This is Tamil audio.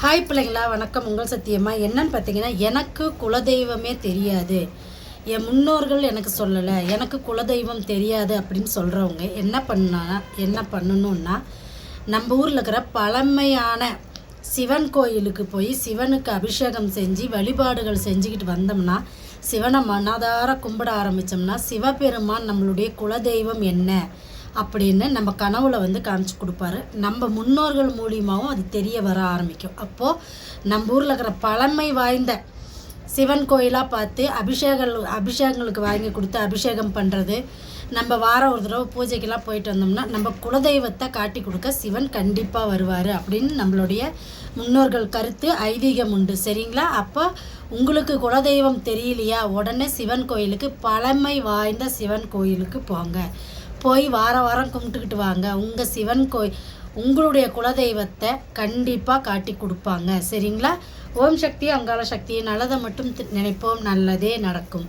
ஹாய் பிள்ளைங்களா, வணக்கம். உங்கள் சத்தியம்மா. என்னன்னு பார்த்தீங்கன்னா, எனக்கு குலதெய்வமே தெரியாது, என் முன்னோர்கள் எனக்கு சொல்லலை, எனக்கு குலதெய்வம் தெரியாது அப்படின்னு சொல்கிறவங்க என்ன பண்ணணுன்னா, நம்ம ஊரில் இருக்கிற பழமையான சிவன் கோயிலுக்கு போய் சிவனுக்கு அபிஷேகம் செஞ்சு வழிபாடுகள் செஞ்சுக்கிட்டு வந்தோம்னா, சிவனை மனதார கும்பிட ஆரம்பித்தோம்னா, சிவபெருமான் நம்மளுடைய குலதெய்வம் என்ன அப்படின்னு நம்ம கனவுல காமிச்சு கொடுப்பாரு. நம்ம முன்னோர்கள் மூலியமாகவும் அது தெரிய வர ஆரம்பிக்கும். அப்போது நம்ம ஊரில் இருக்கிற பழமை வாய்ந்த சிவன் கோயிலாக பார்த்து அபிஷேகங்களுக்கு வாங்கி கொடுத்து அபிஷேகம் பண்ணுறது, நம்ம வாரம் ஒரு தடவை பூஜைக்கெல்லாம் போயிட்டு வந்தோம்னா நம்ம குலதெய்வத்தை காட்டி கொடுக்க சிவன் கண்டிப்பாக வருவார் அப்படின்னு நம்மளுடைய முன்னோர்கள் கருத்து, ஐதீகம் உண்டு. சரிங்களா? அப்போ உங்களுக்கு குலதெய்வம் தெரியலையா, உடனே சிவன் கோயிலுக்கு, பழமை வாய்ந்த சிவன் கோயிலுக்கு போய் வாரம் கும்பிட்டுக்கிட்டு வாங்க. உங்கள் சிவன் உங்களுடைய குலதெய்வத்தை கண்டிப்பாக காட்டி கொடுப்பாங்க. சரிங்களா? ஓம் சக்தி, அங்காள சக்தி. நல்லதை மட்டும் நினைப்போம், நல்லதே நடக்கும்.